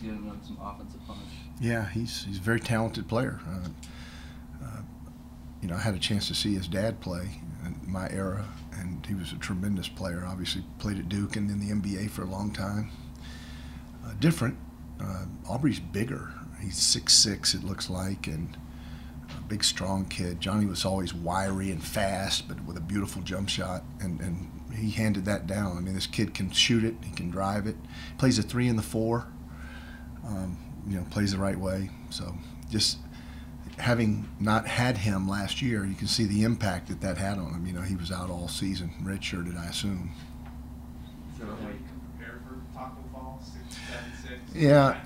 giving them some offensive punch. Yeah, he's a very talented player. I had a chance to see his dad play in my era, and he was a tremendous player. Obviously played at Duke and in the NBA for a long time. Different. Aubrey's bigger. He's 6'6", it looks like, and a big, strong kid. Johnny was always wiry and fast, but with a beautiful jump shot, and he handed that down. I mean, this kid can shoot it. He can drive it. Plays a 3 and the 4. Plays the right way. So just having not had him last year, you can see the impact that had on him. He was out all season, redshirted, I assume. So how you can prepare for tackle fall, 6, 7, 6? Yeah,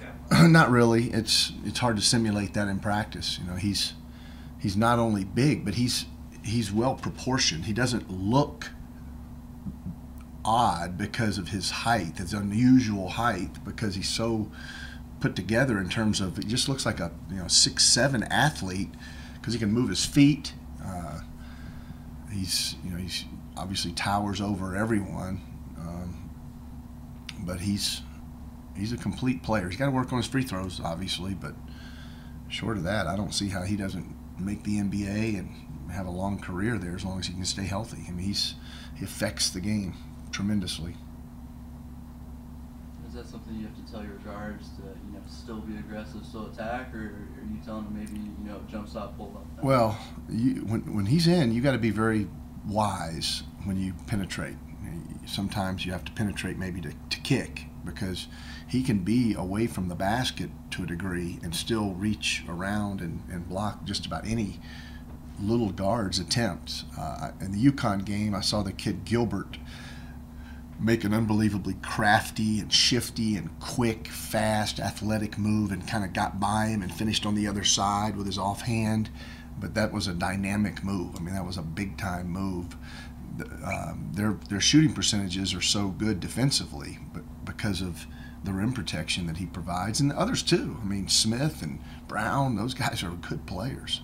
not really. It's hard to simulate that in practice. He's not only big, but he's well proportioned. He doesn't look odd because of his height, his unusual height, because he's so put together in terms of, it just looks like a 6'7" athlete because he can move his feet. He's obviously towers over everyone, but he's a complete player. He's got to work on his free throws, obviously, but short of that, I don't see how he doesn't make the NBA and have a long career there as long as he can stay healthy. I mean, he affects the game tremendously. Is that something you have to tell your guards to still be aggressive, still attack, or are you telling them maybe jump stop, pull up? Well, when he's in, you got to be very wise when you penetrate. Sometimes you have to penetrate maybe to kick, because he can be away from the basket to a degree and still reach around and block just about any little guard's attempts. In the UConn game, I saw the kid Gilbert make an unbelievably crafty and shifty and quick, fast, athletic move, and kind of got by him and finished on the other side with his offhand. But that was a dynamic move. I mean, that was a big-time move. Their shooting percentages are so good defensively, but because of the rim protection that he provides, and the others too. I mean, Smith and Brown, those guys are good players.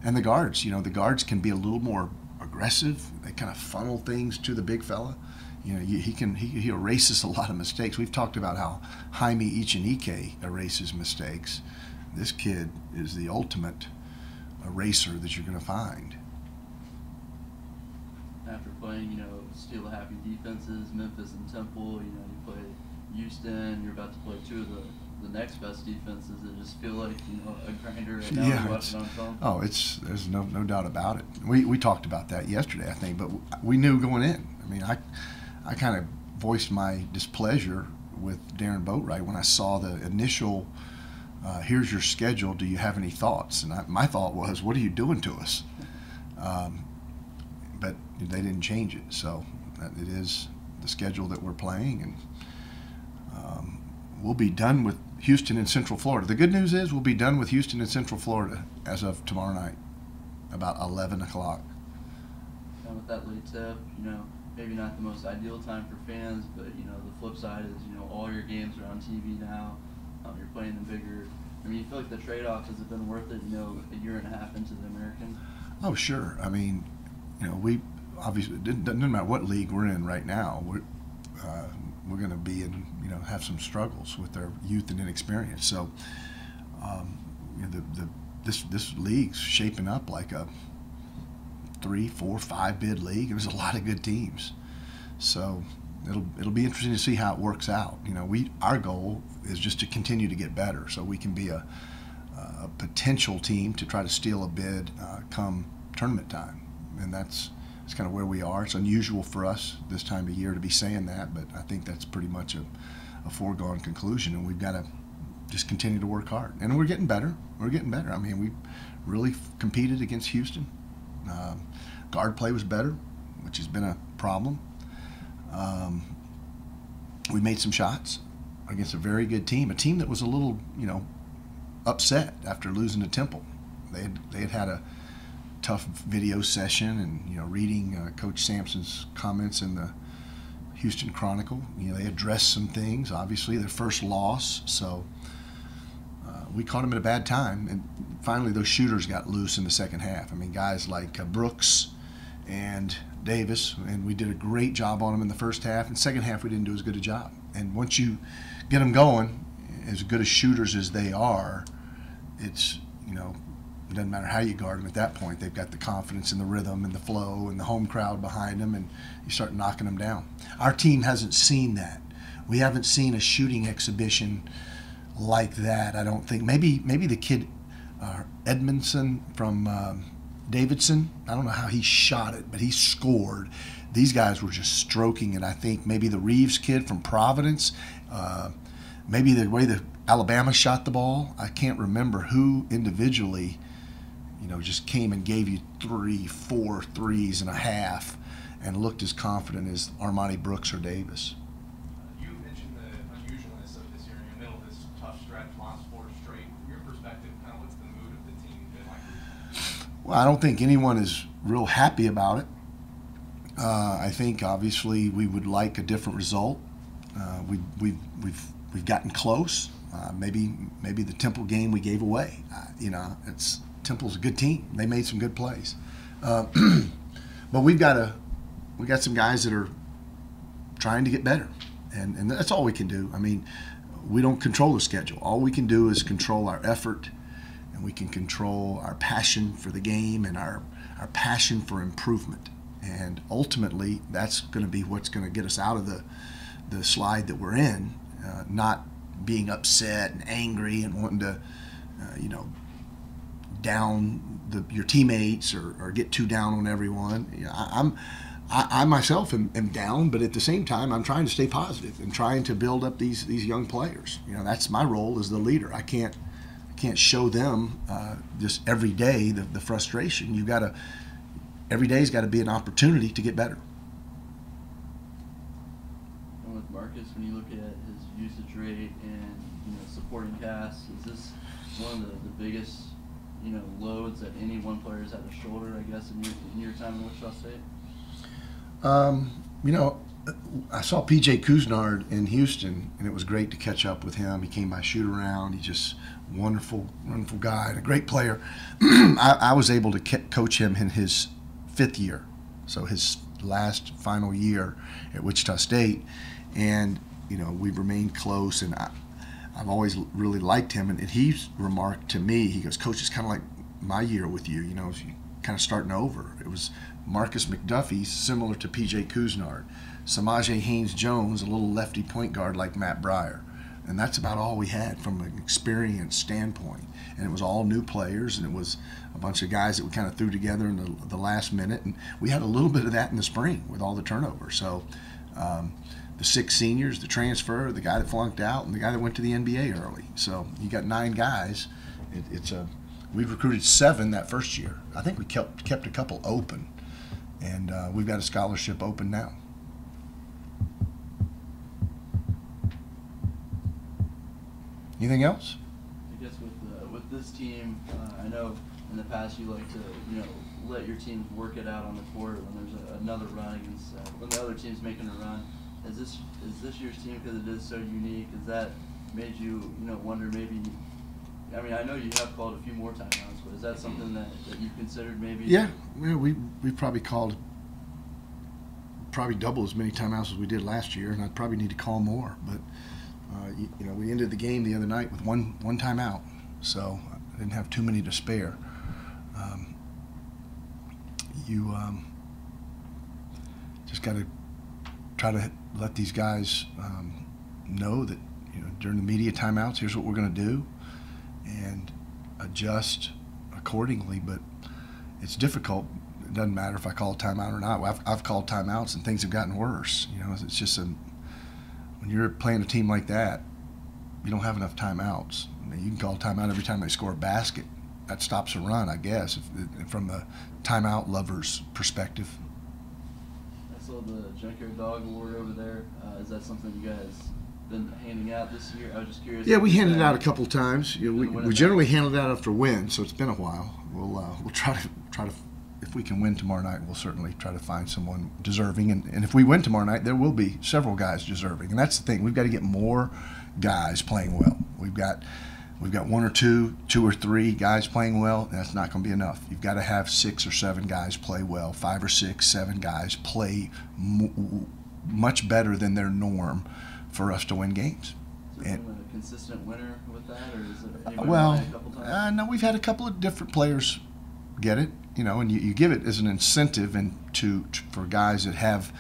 And the guards, the guards can be a little more aggressive. They kind of funnel things to the big fella. He erases a lot of mistakes. We've talked about how Jaime Ichenike erases mistakes. This kid is the ultimate eraser that you're going to find. After playing, steal happy defenses, Memphis and Temple, you play Houston, you're about to play two of the next best defenses. It just feel like, a grinder right now. Yeah, watching on film. Oh, there's no doubt about it. We talked about that yesterday, I think, but we knew going in. I mean, I kind of voiced my displeasure with Darren Boatwright when I saw the initial, here's your schedule, do you have any thoughts? And my thought was, what are you doing to us? But they didn't change it, so it is the schedule that we're playing, and we'll be done with Houston and Central Florida. The good news is we'll be done with Houston and Central Florida as of tomorrow night, about 11 o'clock. And with that late tip, maybe not the most ideal time for fans, but the flip side is all your games are on TV now. You're playing them bigger. I mean, you feel like the trade-off, has it been worth it? A year and a half into the American. Oh, sure. I mean, we obviously doesn't matter what league we're in right now. We're going to be in have some struggles with their youth and inexperience. So this league's shaping up like a 3, 4, 5 bid league. There's a lot of good teams, so it'll be interesting to see how it works out. Our goal is just to continue to get better, so we can be a potential team to try to steal a bid come tournament time, and that's kind of where we are. It's unusual for us this time of year to be saying that, but I think that's pretty much a foregone conclusion, and we've got to just continue to work hard. And we're getting better. We're getting better. I mean, we really competed against Houston. Guard play was better, which has been a problem. We made some shots against a very good team, a team that was a little, upset after losing to Temple. They had a tough video session, and reading Coach Sampson's comments in the Houston Chronicle, they addressed some things. Obviously, their first loss, so we caught them at a bad time, and finally those shooters got loose in the second half. I mean, guys like Brooks and Davis, and we did a great job on them in the first half. And second half, we didn't do as good a job. And once you get them going, as good as shooters as they are, it's, you know, it doesn't matter how you guard them at that point. They've got the confidence and the rhythm and the flow and the home crowd behind them, and you start knocking them down. Our team hasn't seen that. We haven't seen a shooting exhibition like that, I don't think. Maybe the kid Edmondson from Davidson, I don't know how he shot it, but he scored. These guys were just stroking it, I think. Maybe the Reeves kid from Providence, maybe the way the Alabama shot the ball. I can't remember who individually, you know, just came and gave you 3, 4 threes and a half and looked as confident as Armani Brooks or Davis. You mentioned the unusualness of this year in the middle of this tough stretch, lost 4 straight. From your perspective, kind of what's the mood of the team been like? Well, I don't think anyone is real happy about it. I think obviously we would like a different result. We've gotten close. Maybe the Temple game we gave away. You know, Temple's a good team. They made some good plays, but we got some guys that are trying to get better, and that's all we can do. I mean, we don't control the schedule. All we can do is control our effort, and we can control our passion for the game and our passion for improvement. And ultimately, that's going to be what's going to get us out of the slide that we're in, not being upset and angry and wanting to, you know, down your teammates or get too down on everyone. You know, I myself am down, but at the same time, I'm trying to stay positive and trying to build up these young players. You know, that's my role as the leader. I can't show them just every day the frustration. You got to. Every day's got to be an opportunity to get better. And with Marcus, when you look at his usage rate and, you know, supporting cast, is this one of the biggest, you know, loads that any one player has had to shoulder, I guess, in your time in Wichita State? You know, I saw P.J. Cousinard in Houston, and it was great to catch up with him. He came by shoot around. He's just wonderful guy and a great player. I was able to coach him in his 5th year, so his last final year at Wichita State, and you know, we've remained close, and I've always really liked him, and he's remarked to me, he goes, Coach, it's kind of like my year with you, you know, it's kind of starting over. It was Marcus McDuffie, similar to P.J. Cousinard, Samaje Haynes-Jones, a little lefty point guard like Matt Breyer, and that's about all we had from an experience standpoint. And it was all new players, and it was a bunch of guys that we kind of threw together in the last minute. And we had a little bit of that in the spring with all the turnover. So the 6 seniors, the transfer, the guy that flunked out, and the guy that went to the NBA early. So you got 9 guys. We've recruited 7 that first year. I think we kept a couple open, and we've got a scholarship open now. Anything else? I guess with this team, I know in the past you like to, you know, let your teams work it out on the court when there's another run against when the other team's making a run. Is this year's team, because it is so unique, has that made you, you know, wonder maybe? I mean, I know you have called a few more timeouts, but is that something that you've considered maybe? Yeah, we probably called double as many timeouts as we did last year, and I'd probably need to call more. But you know, we ended the game the other night with one timeout, so I didn't have too many to spare. You just got to try to let these guys know that, you know, during the media timeouts, here's what we're going to do, and adjust accordingly. But it's difficult. It doesn't matter if I call a timeout or not. I've called timeouts and things have gotten worse. You know, it's just when you're playing a team like that, you don't have enough timeouts. I mean, you can call a timeout every time they score a basket. That stops a run, I guess, from the timeout lover's perspective. I saw the Junkyard Dog Award over there. Is that something you guys been handing out this year? I was just curious. Yeah, we handed it out a couple times. You know, we generally handle it out after win, so it's been a while. We'll try to. If we can win tomorrow night, we'll certainly try to find someone deserving. And if we win tomorrow night, there will be several guys deserving. And that's the thing. We've got to get more guys playing well. We've got 1 or 2 or 3 guys playing well. That's not going to be enough. You've got to have 6 or 7 guys play well, 5 or 6, 7 guys play much better than their norm for us to win games. So consistent winner with that, or is it anybody Well, a couple times? no, we've had a couple of different players get it, and you give it as an incentive and for guys that have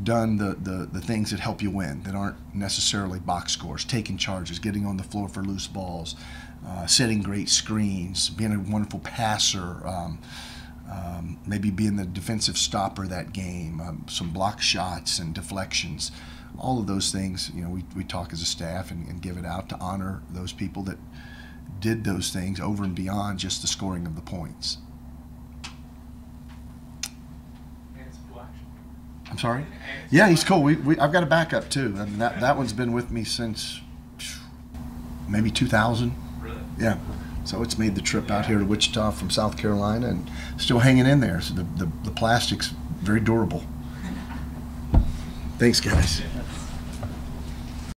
done the things that help you win, that aren't necessarily box scores, taking charges, getting on the floor for loose balls, setting great screens, being a wonderful passer, maybe being the defensive stopper that game, some block shots and deflections. All of those things, we talk as a staff and give it out to honor those people that did those things over and beyond just the scoring of the points. I'm sorry? Yeah, he's cool. I've got a backup too. I mean, that one's been with me since maybe 2000. Really? Yeah. So it's made the trip out here to Wichita from South Carolina and still hanging in there. So the plastic's very durable. Thanks, guys.